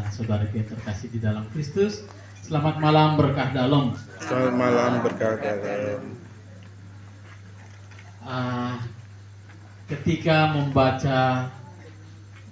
dan saudara yang terkasih di dalam Kristus. Selamat malam berkah dalam. Selamat malam berkah dalam. Ketika membaca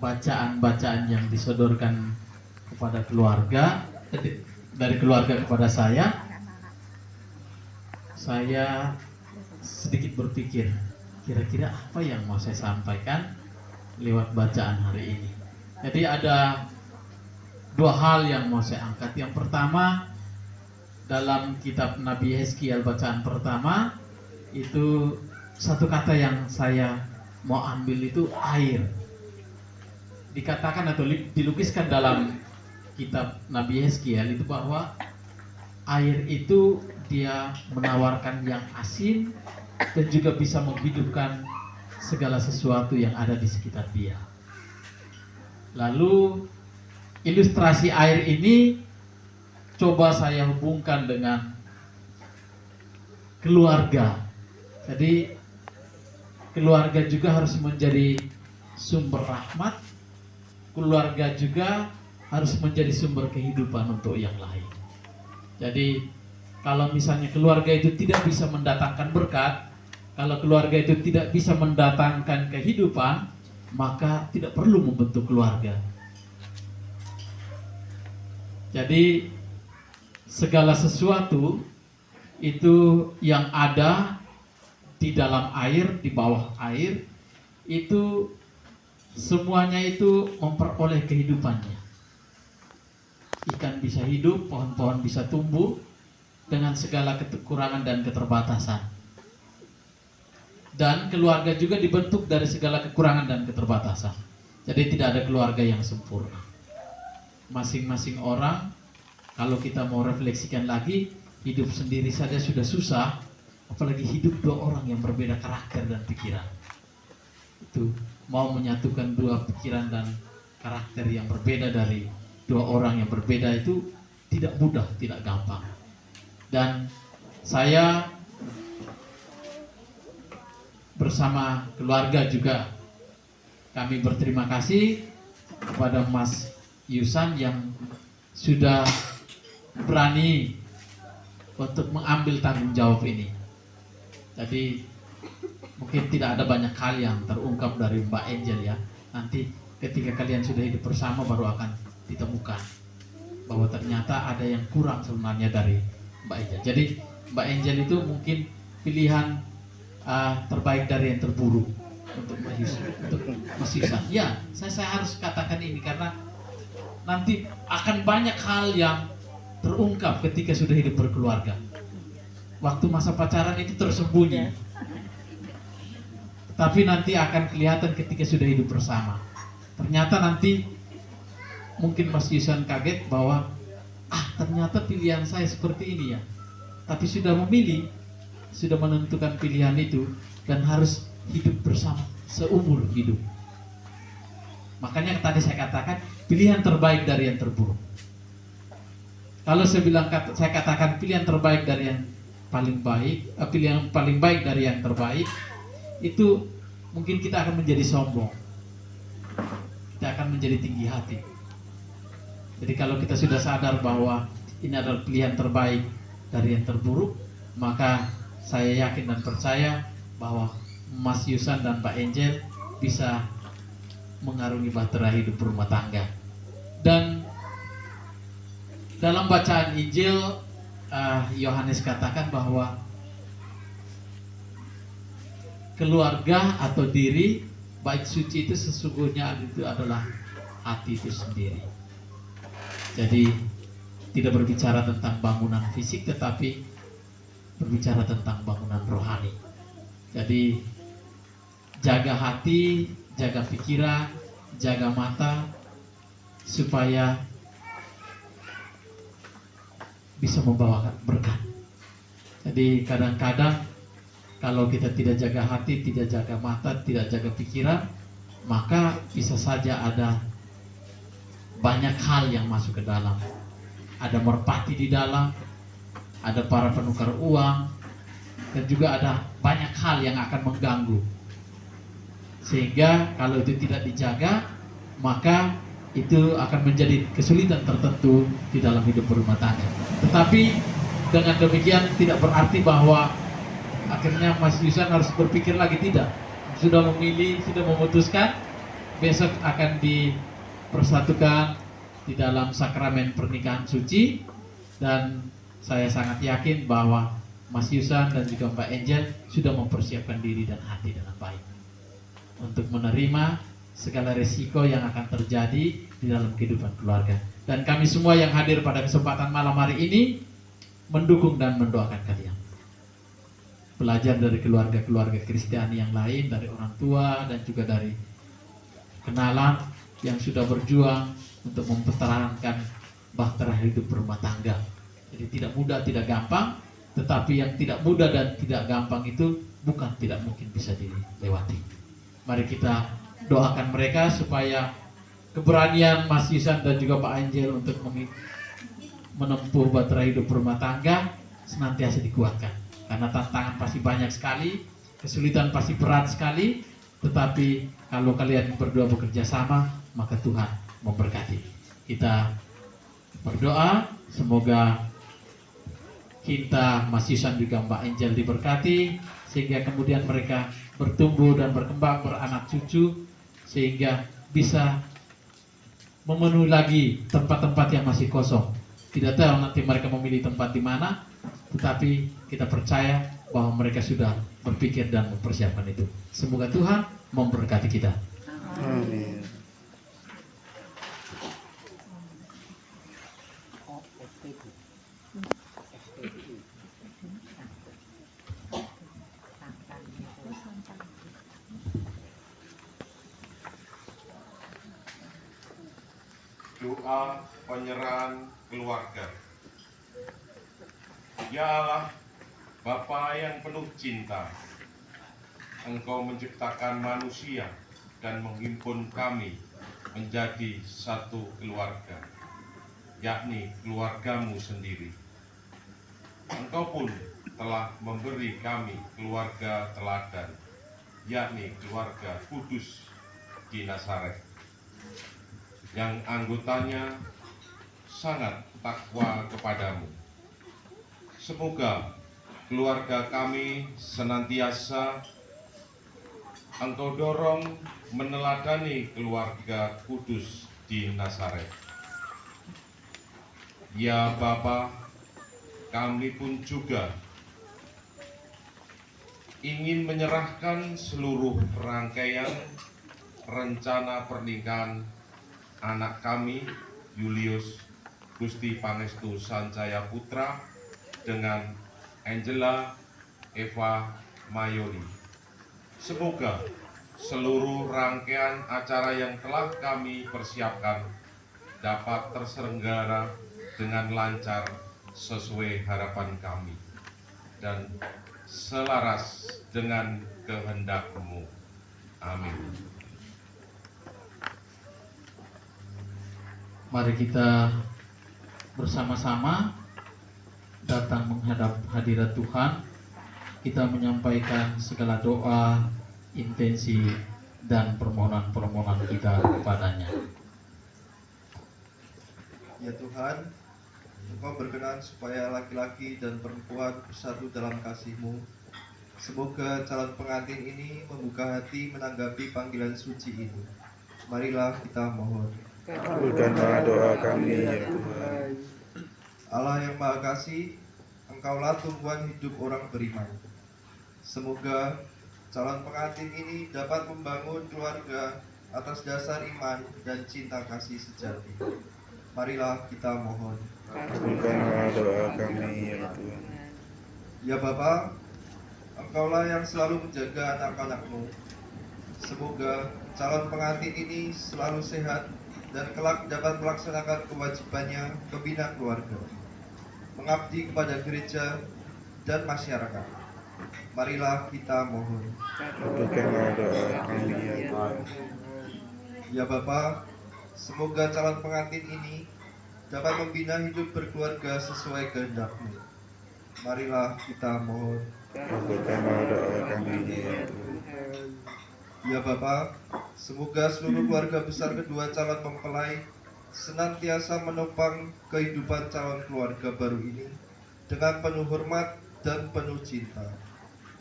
bacaan-bacaan yang disodorkan kepada keluarga, dari keluarga kepada saya sedikit berpikir, kira-kira apa yang mau saya sampaikan lewat bacaan hari ini. Jadi ada dua hal yang mau saya angkat. Yang pertama, dalam kitab Nabi Yeskiel bacaan pertama, itu satu kata yang saya mau ambil itu air. Dikatakan atau dilukiskan dalam kitab Nabi Yeskiel itu bahwa air itu dia menawarkan yang asin dan juga bisa menghidupkan segala sesuatu yang ada di sekitar dia. Lalu ilustrasi air ini coba saya hubungkan dengan keluarga. Jadi keluarga juga harus menjadi sumber rahmat. Keluarga juga harus menjadi sumber kehidupan untuk yang lain. Jadi kalau misalnya keluarga itu tidak bisa mendatangkan berkat, kalau keluarga itu tidak bisa mendatangkan kehidupan, maka tidak perlu membentuk keluarga. Jadi segala sesuatu itu yang ada di dalam air, di bawah air, itu semuanya itu memperoleh kehidupannya. Ikan bisa hidup, pohon-pohon bisa tumbuh dengan segala kekurangan dan keterbatasan. Dan keluarga juga dibentuk dari segala kekurangan dan keterbatasan. Jadi tidak ada keluarga yang sempurna. Masing-masing orang, kalau kita mau refleksikan lagi, hidup sendiri saja sudah susah, apalagi hidup dua orang yang berbeda karakter dan pikiran. Itu mau menyatukan dua pikiran dan karakter yang berbeda dari dua orang yang berbeda itu tidak mudah, tidak gampang. Dan saya bersama keluarga juga kami berterima kasih kepada Mas Yusan yang sudah berani untuk mengambil tanggung jawab ini. Jadi mungkin tidak ada banyak hal yang terungkap dari Mbak Angel ya. Nanti ketika kalian sudah hidup bersama baru akan ditemukan bahwa ternyata ada yang kurang sebenarnya dari Mbak Angel. Jadi Mbak Angel itu mungkin pilihan terbaik dari yang terburuk untuk Mas Yusan. Ya, saya harus katakan ini karena nanti akan banyak hal yang terungkap ketika sudah hidup berkeluarga. Waktu masa pacaran itu tersembunyi, tapi nanti akan kelihatan ketika sudah hidup bersama. Ternyata nanti mungkin Mas Yusan kaget bahwa ternyata pilihan saya seperti ini ya. Tapi sudah memilih, sudah menentukan pilihan itu dan harus hidup bersama seumur hidup. Makanya tadi saya katakan pilihan terbaik dari yang terburuk. Kalau saya katakan pilihan terbaik dari yang paling baik, pilihan paling baik dari yang terbaik, itu mungkin kita akan menjadi sombong. Kita akan menjadi tinggi hati. Jadi kalau kita sudah sadar bahwa ini adalah pilihan terbaik dari yang terburuk, maka saya yakin dan percaya bahwa Mas Yusan dan Pak Angel bisa mengarungi bahtera hidup berumah tangga. Dan dalam bacaan Injil, Yohanes katakan bahwa keluarga atau diri bait suci itu sesungguhnya itu adalah hati itu sendiri. Jadi tidak berbicara tentang bangunan fisik, tetapi berbicara tentang bangunan rohani. Jadi jaga hati, jaga pikiran, jaga mata supaya bisa membawakan berkat. Jadi kadang-kadang kalau kita tidak jaga hati, tidak jaga mata, tidak jaga pikiran, maka bisa saja ada banyak hal yang masuk ke dalam. Ada merpati di dalam, ada para penukar uang, dan juga ada banyak hal yang akan mengganggu. Sehingga kalau itu tidak dijaga, maka itu akan menjadi kesulitan tertentu di dalam hidup berumah tangga. Tetapi dengan demikian tidak berarti bahwa akhirnya Mas Yusan harus berpikir lagi, tidak. Sudah memilih, sudah memutuskan, besok akan dipersatukan di dalam sakramen pernikahan suci, dan saya sangat yakin bahwa Mas Yusan dan juga Mbak Angel sudah mempersiapkan diri dan hati dengan baik untuk menerima segala resiko yang akan terjadi di dalam kehidupan keluarga. Dan kami semua yang hadir pada kesempatan malam hari ini mendukung dan mendoakan kalian. Belajar dari keluarga-keluarga Kristiani yang lain, dari orang tua dan juga dari kenalan yang sudah berjuang untuk mempertahankan bahtera hidup berumah tangga. Jadi tidak mudah, tidak gampang, tetapi yang tidak mudah dan tidak gampang itu bukan tidak mungkin bisa dilewati. Mari kita doakan mereka supaya keberanian Mas Yusan dan juga Pak Angel untuk menempuh bahtera hidup berumah tangga senantiasa dikuatkan. Karena tantangan pasti banyak sekali, kesulitan pasti berat sekali, tetapi kalau kalian berdua bekerja sama, maka Tuhan memberkati. Kita berdoa, semoga kita Mas Yusan juga Mbak Angel diberkati, sehingga kemudian mereka bertumbuh dan berkembang, beranak cucu, sehingga bisa memenuhi lagi tempat-tempat yang masih kosong. Tidak tahu nanti mereka memilih tempat di mana, tetapi kita percaya bahwa mereka sudah berpikir dan mempersiapkan itu. Semoga Tuhan memberkati kita. Amin. Doa penyerahan keluarga. Ya Allah, Bapa yang penuh cinta, Engkau menciptakan manusia dan menghimpun kami menjadi satu keluarga, yakni keluargamu sendiri. Engkau pun telah memberi kami keluarga teladan, yakni keluarga kudus di Nazaret, yang anggotanya sangat takwa kepadamu. Semoga keluarga kami senantiasa Engkau dorong meneladani keluarga kudus di Nazaret. Ya Bapa, kami pun juga ingin menyerahkan seluruh rangkaian rencana pernikahan anak kami, Julius Gusti Pangestu Sanjaya Putra dengan Angela Eva Mayoli. Semoga seluruh rangkaian acara yang telah kami persiapkan dapat terselenggara dengan lancar sesuai harapan kami dan selaras dengan kehendak-Mu. Amin. Mari kita bersama-sama datang menghadap hadirat Tuhan. Kita menyampaikan segala doa, intensi, dan permohonan-permohonan kita kepadanya. Ya Tuhan, Engkau berkenan supaya laki-laki dan perempuan bersatu dalam kasih-Mu. Semoga calon pengantin ini membuka hati menanggapi panggilan suci ini. Marilah kita mohon. Kabulkanlah doa kami ya Tuhan. Allah yang Maha Kasih, Engkaulah tumpuan hidup orang beriman. Semoga calon pengantin ini dapat membangun keluarga atas dasar iman dan cinta kasih sejati. Marilah kita mohon. Kabulkanlah doa kami ya Tuhan. Ya Bapa, Engkaulah yang selalu menjaga anak-anak-Mu. Semoga calon pengantin ini selalu sehat dan kelak dapat melaksanakan kewajibannya membina keluarga, mengabdi kepada gereja dan masyarakat. Marilah kita mohon. Kabulkanlah doa kami ya Tuhan. Ya Bapa, semoga calon pengantin ini dapat membina hidup berkeluarga sesuai kehendak-Mu. Marilah kita mohon. Kabulkanlah doa kami ya Tuhan. Ya Bapa, semoga seluruh keluarga besar kedua calon mempelai senantiasa menopang kehidupan calon keluarga baru ini dengan penuh hormat dan penuh cinta.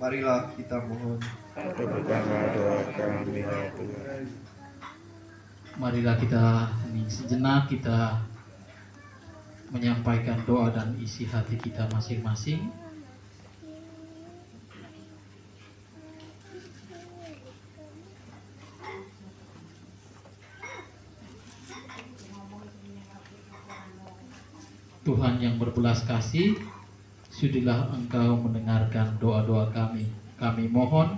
Marilah kita mohon. Kabulkanlah doa kami ya Tuhan. Marilah kita hening sejenak, kita menyampaikan doa dan isi hati kita masing-masing. Tuhan yang berbelas kasih, sudilah Engkau mendengarkan doa-doa kami. Kami mohon,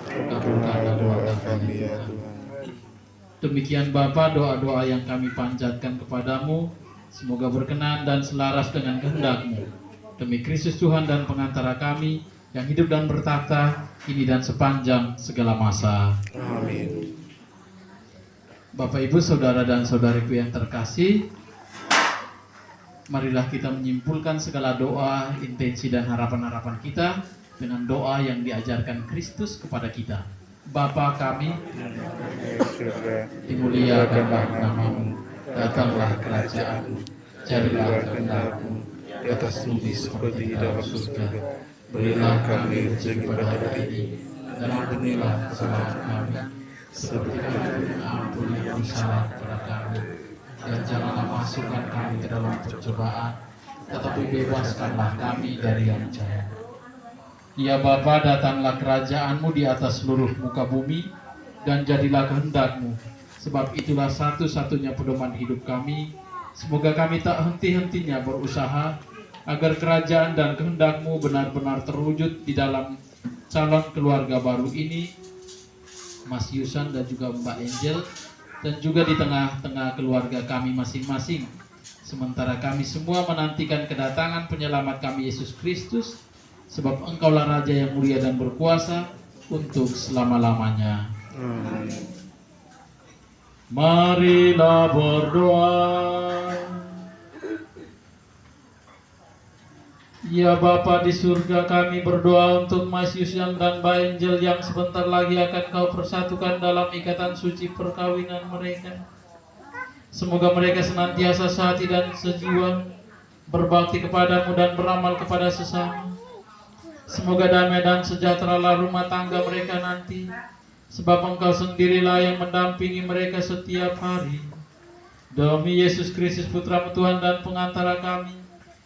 kabulkanlah doa kami ya Tuhan. Demikian Bapa, doa-doa yang kami panjatkan kepadamu, semoga berkenan dan selaras dengan kehendak-Mu. Demi Kristus Tuhan dan pengantara kami, yang hidup dan bertakhta, kini dan sepanjang segala masa. Amin. Bapak, Ibu, Saudara dan Saudariku yang terkasih, marilah kita menyimpulkan segala doa, intensi dan harapan-harapan kita dengan doa yang diajarkan Kristus kepada kita. Bapa kami, dimuliakanlah namamu, datanglah kerajaan-Mu, jadilah kehendak-Mu di atas bumi seperti di dalam surga. Berilah kami rezeki pada hari ini, dan ampunilah kesalahan kami, seperti kami mengampuni yang bersalah kepada kami. Dan janganlah masukkan kami ke dalam percobaan, tetapi bebaskanlah kami dari yang jahat. Ya Bapa, datanglah kerajaan-Mu di atas seluruh muka bumi, dan jadilah kehendak-Mu, sebab itulah satu-satunya pedoman hidup kami. Semoga kami tak henti-hentinya berusaha, agar kerajaan dan kehendak-Mu benar-benar terwujud di dalam calon keluarga baru ini, Mas Yusan dan juga Mbak Angel, dan juga di tengah-tengah keluarga kami masing-masing. Sementara kami semua menantikan kedatangan penyelamat kami Yesus Kristus, sebab Engkaulah Raja yang mulia dan berkuasa untuk selama-lamanya. Marilah berdoa. Ya Bapa di surga, kami berdoa untuk Mas Yusan dan Mbak Angel yang sebentar lagi akan Kau persatukan dalam ikatan suci perkawinan mereka. Semoga mereka senantiasa sehati dan sejiwa, berbakti kepadamu dan beramal kepada sesama. Semoga damai dan sejahteralah rumah tangga mereka nanti, sebab Engkau sendirilah yang mendampingi mereka setiap hari. Demi Yesus Kristus Putra-Mu Tuhan dan pengantara kami,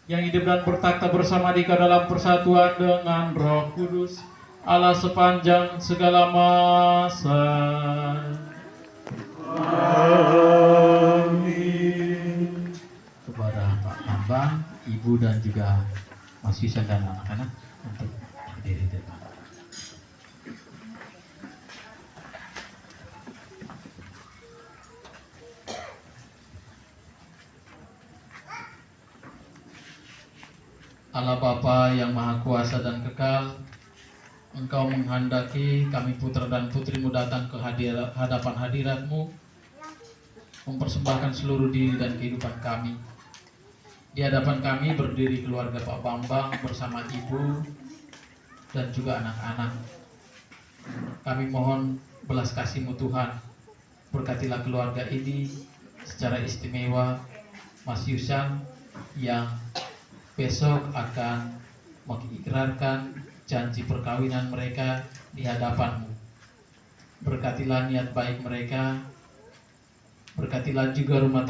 yang hidup dan bertakhta bersama Dikau dalam persatuan dengan Roh Kudus, Allah sepanjang segala masa. Amin. Kepada Pak Bambang, Ibu dan juga Mas Yusan dan anak-anak untuk berdiri di depan. Allah Bapa yang Maha Kuasa dan Kekal, Engkau menghendaki kami putra dan putri-Mu datang ke hadapan hadirat-Mu, mempersembahkan seluruh diri dan kehidupan kami. Di hadapan kami berdiri keluarga Pak Bambang bersama ibu dan juga anak-anak. Kami mohon belas kasih-Mu Tuhan, berkatilah keluarga ini secara istimewa, Mas Yusan yang besok akan mengikrarkan janji perkawinan mereka di hadapan-Mu. Berkatilah niat baik mereka, berkatilah juga rumah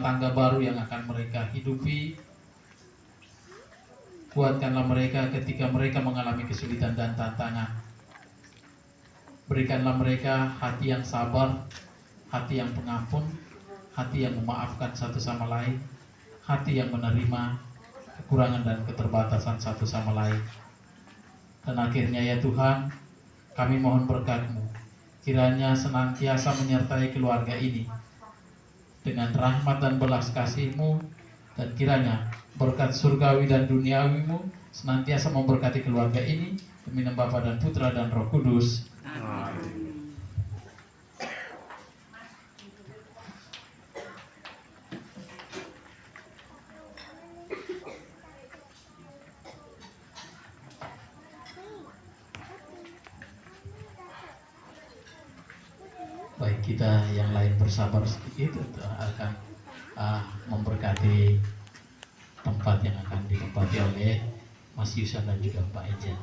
tangga baru yang akan mereka hidupi. Kuatkanlah mereka ketika mereka mengalami kesulitan dan tantangan. Berikanlah mereka hati yang sabar, hati yang pengampun, hati yang memaafkan satu sama lain, hati yang menerima kekurangan dan keterbatasan satu sama lain. Dan akhirnya ya Tuhan, kami mohon berkat-Mu, kiranya senantiasa menyertai keluarga ini dengan rahmat dan belas kasih-Mu, dan kiranya berkat surgawi dan duniawi-Mu senantiasa memberkati keluarga ini, demi nama Bapa dan Putra dan Roh Kudus. Amin. kita yang lain bersabar sedikit, itu akan memberkati tempat yang akan ditempati oleh Mas Yusan dan juga Pak Ejen.